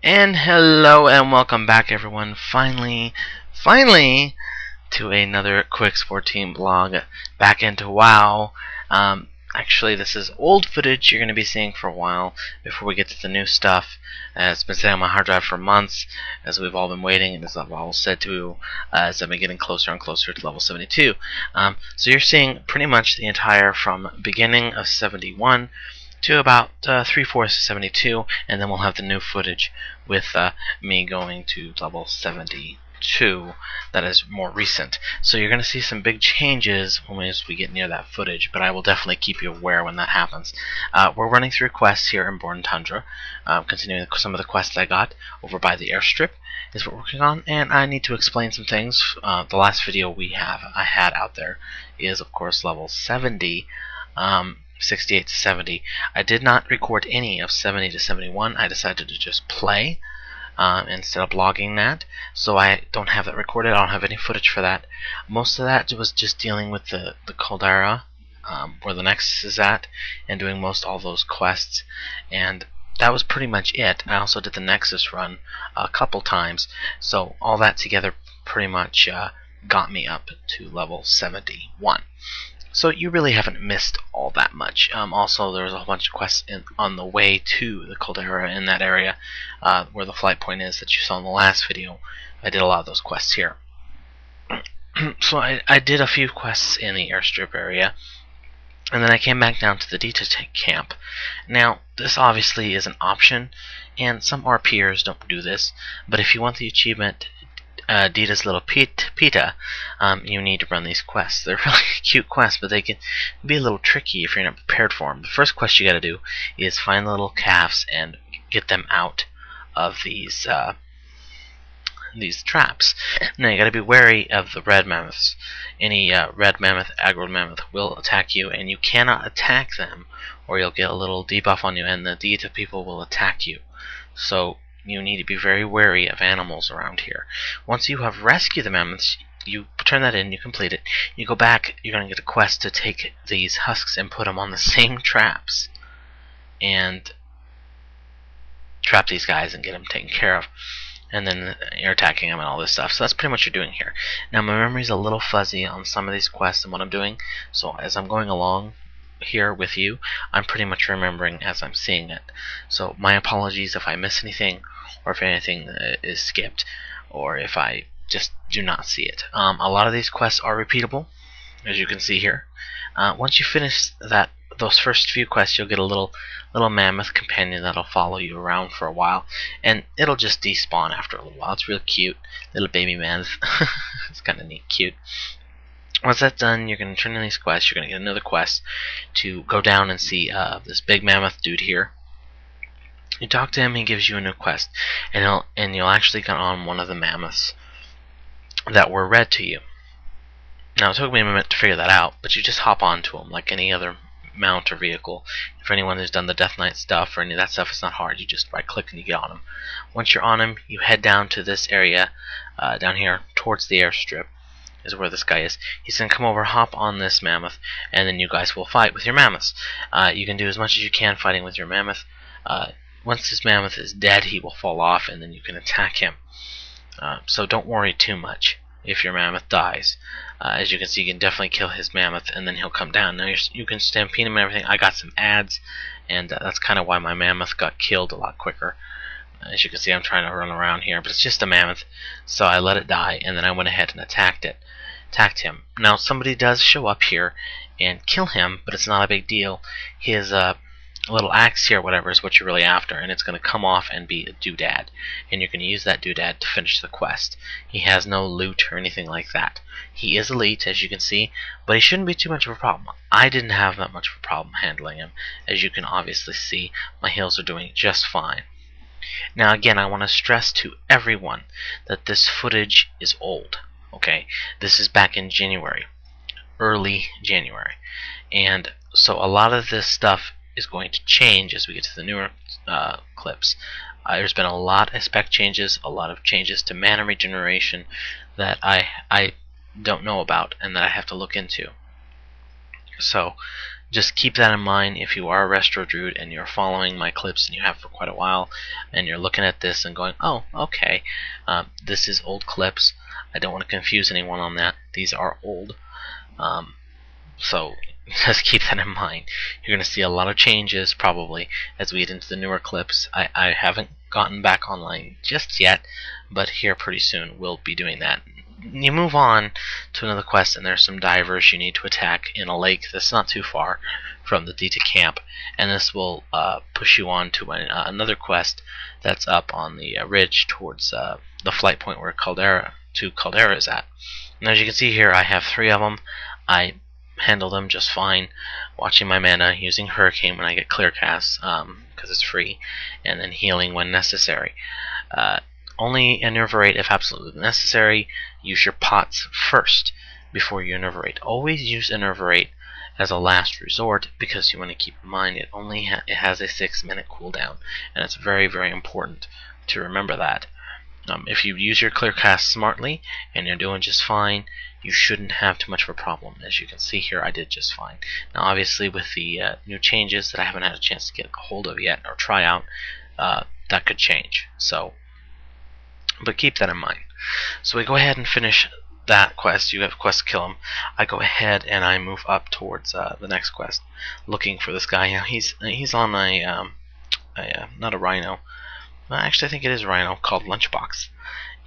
And hello and welcome back, everyone. Finally to another Quicks14Blog back into WoW. Actually, this is old footage you're going to be seeing for a while before we get to the new stuff. It's been sitting on my hard drive for months, as we've all been waiting, and as I've all said to, as I've been getting closer and closer to level 72. So you're seeing pretty much the entire from beginning of 71 to about 3/4 of 72, and then we'll have the new footage with me going to level 72 that is more recent. So you're going to see some big changes as we get near that footage, but I will definitely keep you aware when that happens. We're running through quests here in Born Tundra, continuing some of the quests I got over by the airstrip is what we're working on, and I need to explain some things. The last video I had out there is, of course, level 70. 68 to 70. I did not record any of 70 to 71. I decided to just play instead of blogging that, so I don't have that recorded. I don't have any footage for that. Most of that was just dealing with the caldera, where the Nexus is at, and doing most all those quests, and that was pretty much it. I also did the Nexus run a couple times, so all that together pretty much got me up to level 71. So you really haven't missed all that much. Also, there was a whole bunch of quests on the way to the caldera in that area, where the flight point is that you saw in the last video. I did a lot of those quests here. So I did a few quests in the airstrip area, and then I came back down to the Dita camp. Now, this obviously is an option, and some RPers don't do this, but if you want the achievement Dita's little Pita, you need to run these quests. They're really cute quests, but they can be a little tricky if you're not prepared for them. The first quest you gotta do is find the little calves and get them out of these traps. Now you gotta be wary of the red mammoths. Any red mammoth, aggro mammoth will attack you, and you cannot attack them, or you'll get a little debuff on you, and the Dita people will attack you. So you need to be very wary of animals around here. Once you have rescued the mammoths, you turn that in, you complete it. You go back, you're going to get a quest to take these husks and put them on the same traps and trap these guys and get them taken care of. And then you're attacking them and all this stuff. So that's pretty much what you're doing here. Now my memory's a little fuzzy on some of these quests and what I'm doing, so as I'm going along here with you, I'm pretty much remembering as I'm seeing it. So my apologies if I miss anything, or if anything is skipped, or if I just do not see it. A lot of these quests are repeatable, as you can see here. Once you finish those first few quests, you'll get a little mammoth companion that'll follow you around for a while, and it'll just despawn after a little while. It's real cute, little baby mammoth. It's kind of neat, cute. Once that's done, you're going to turn in these quests. You're going to get another quest to go down and see this big mammoth dude here. You talk to him, he gives you a new quest, and you'll actually get on one of the mammoths that were read to you. Now, it took me a minute to figure that out, but you just hop onto him like any other mount or vehicle. For anyone who's done the Death Knight stuff or any of that stuff, it's not hard. You just right-click and you get on him. Once you're on him, you head down to this area, down here towards the airstrip is where this guy is. He's going to come over, hop on this mammoth, and then you guys will fight with your mammoths. You can do as much as you can fighting with your mammoth. Once this mammoth is dead, he will fall off, and then you can attack him. So don't worry too much if your mammoth dies. As you can see, you can definitely kill his mammoth, and then he'll come down. Now you can stampede him and everything. I got some ads, and that's kind of why my mammoth got killed a lot quicker. As you can see, I'm trying to run around here, but it's just a mammoth, so I let it die, and then I went ahead and attacked him. Now somebody does show up here and kill him, but it's not a big deal. His little axe here, whatever, is what you're really after, and it's going to come off and be a doodad, and you're going to use that doodad to finish the quest. He has no loot or anything like that. He is elite, as you can see, but he shouldn't be too much of a problem. I didn't have that much of a problem handling him. As you can obviously see, my heals are doing just fine. Now again, I want to stress to everyone that this footage is old. Okay, this is back in January, early January, and so a lot of this stuff is going to change as we get to the newer clips. There's been a lot of spec changes, a lot of changes to mana regeneration that I don't know about and that I have to look into. So just keep that in mind if you are a Restro Druid and you're following my clips, and you have for quite a while, and you're looking at this and going, oh, okay, this is old clips. I don't want to confuse anyone on that. These are old. So just keep that in mind. You're going to see a lot of changes probably as we get into the newer clips. I haven't gotten back online just yet, but here pretty soon we'll be doing that. You move on to another quest, and there's some divers you need to attack in a lake that's not too far from the Dita camp, and this will push you on to another quest that's up on the ridge towards the flight point where Caldera is at. And as you can see here, I have 3 of them. I handle them just fine, watching my mana, using Hurricane when I get clear casts because it's free, and then healing when necessary. Only enervate if absolutely necessary. Use your pots first before you enervate. Always use enervate as a last resort, because you want to keep in mind it only it has a 6-minute cooldown, and it's very, very important to remember that. If you use your clear cast smartly and you're doing just fine, you shouldn't have too much of a problem. As you can see here, I did just fine. Now obviously with the new changes that I haven't had a chance to get a hold of yet or try out, that could change. But keep that in mind. So we go ahead and finish that quest. You have a quest to kill him. I go ahead and I move up towards the next quest, looking for this guy. Now he's on a not a rhino. Well, actually, I think it is a rhino called Lunchbox,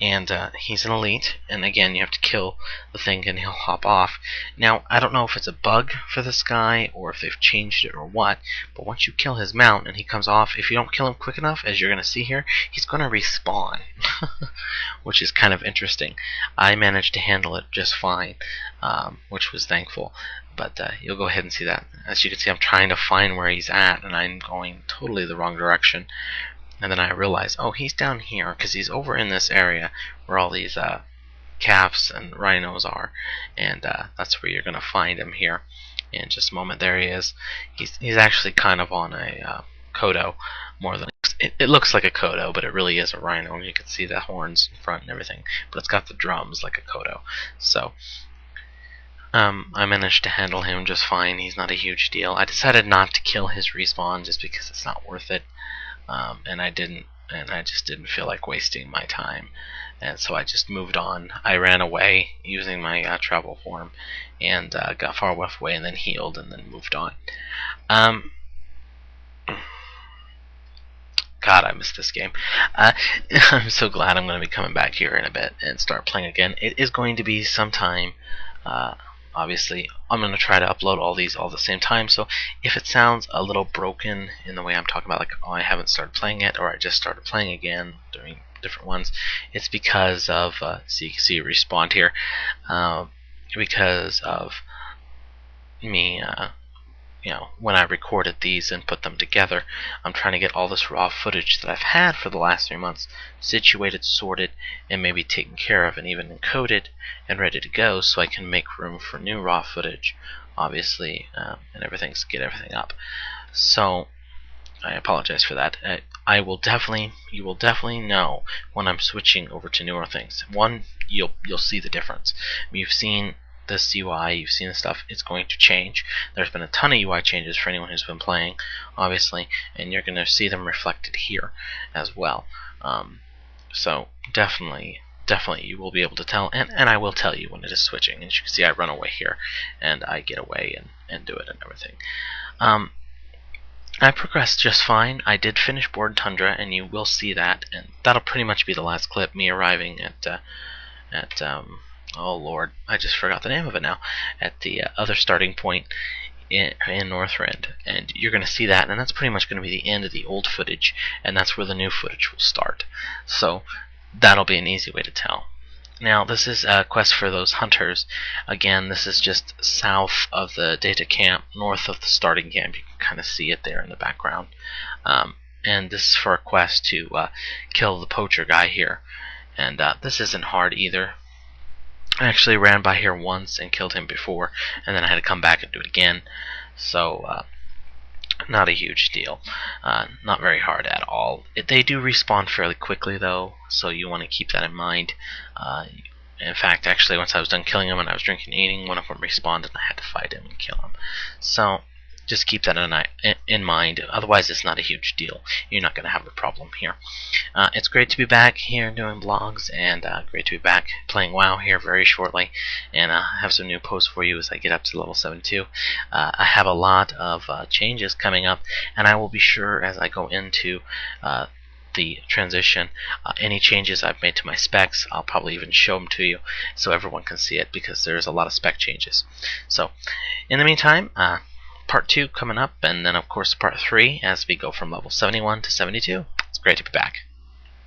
and he's an elite. And again, you have to kill the thing, and he'll hop off. Now, I don't know if it's a bug for this guy or if they've changed it or what. But once you kill his mount and he comes off, if you don't kill him quick enough, as you're going to see here, he's going to respawn, which is kind of interesting. I managed to handle it just fine, which was thankful. But you'll go ahead and see that. As you can see, I'm trying to find where he's at, and I'm going totally the wrong direction. And then I realize, oh, he's down here, because he's over in this area where all these calves and rhinos are, and that's where you're going to find him here in just a moment. There he is. He's actually kind of on a Kodo more than it looks like a Kodo, but it really is a rhino. You can see the horns in front and everything, but it's got the drums like a Kodo. So I managed to handle him just fine. He's not a huge deal. I decided not to kill his respawn just because it's not worth it. And I just didn't feel like wasting my time, and so I just moved on. I ran away using my travel form, and got far enough away, and then healed, and then moved on. God, I missed this game. I'm so glad I'm going to be coming back here in a bit and start playing again. It is going to be sometime. Obviously, I'm going to try to upload all these all at the same time, so if it sounds a little broken in the way I'm talking about, like, oh, I haven't started playing it, or I just started playing again during different ones, it's because of, so you can see it respawned here, because of me, when I recorded these and put them together, I'm trying to get all this raw footage that I've had for the last 3 months situated, sorted, and maybe taken care of, and even encoded and ready to go, so I can make room for new raw footage, obviously, and everything, to get everything up. So I apologize for that. You will definitely know when I'm switching over to newer things. One, you'll see the difference. You've seen this UI, you've seen this stuff, it's going to change. There's been a ton of UI changes for anyone who's been playing, obviously, and you're going to see them reflected here as well. So definitely you will be able to tell, and I will tell you when it is switching. And as you can see, I run away here, and I get away and do it and everything. I progressed just fine. I did finish Bored Tundra, and you will see that, and that'll pretty much be the last clip, me arriving at oh lord, I just forgot the name of it now, at the other starting point in Northrend, and you're going to see that, and that's pretty much going to be the end of the old footage, and that's where the new footage will start. So that'll be an easy way to tell. Now this is a quest for those hunters. Again, this is just south of the data camp, north of the starting camp. You can kind of see it there in the background. And this is for a quest to kill the poacher guy here. And this isn't hard either. I actually ran by here once and killed him before, and then I had to come back and do it again. So not a huge deal. Not very hard at all. They do respawn fairly quickly though, so you want to keep that in mind. In fact, actually, once I was done killing him and I was drinking and eating, one of them respawned and I had to fight him and kill him. So just keep that in mind. Otherwise, it's not a huge deal. You're not going to have a problem here. It's great to be back here doing blogs, and great to be back playing WoW here very shortly, and have some new posts for you as I get up to level 72. I have a lot of changes coming up, and I will be sure as I go into the transition, any changes I've made to my specs, I'll probably even show them to you so everyone can see it, because there's a lot of spec changes. So in the meantime, part 2 coming up, and then of course part 3 as we go from level 71 to 72. It's great to be back.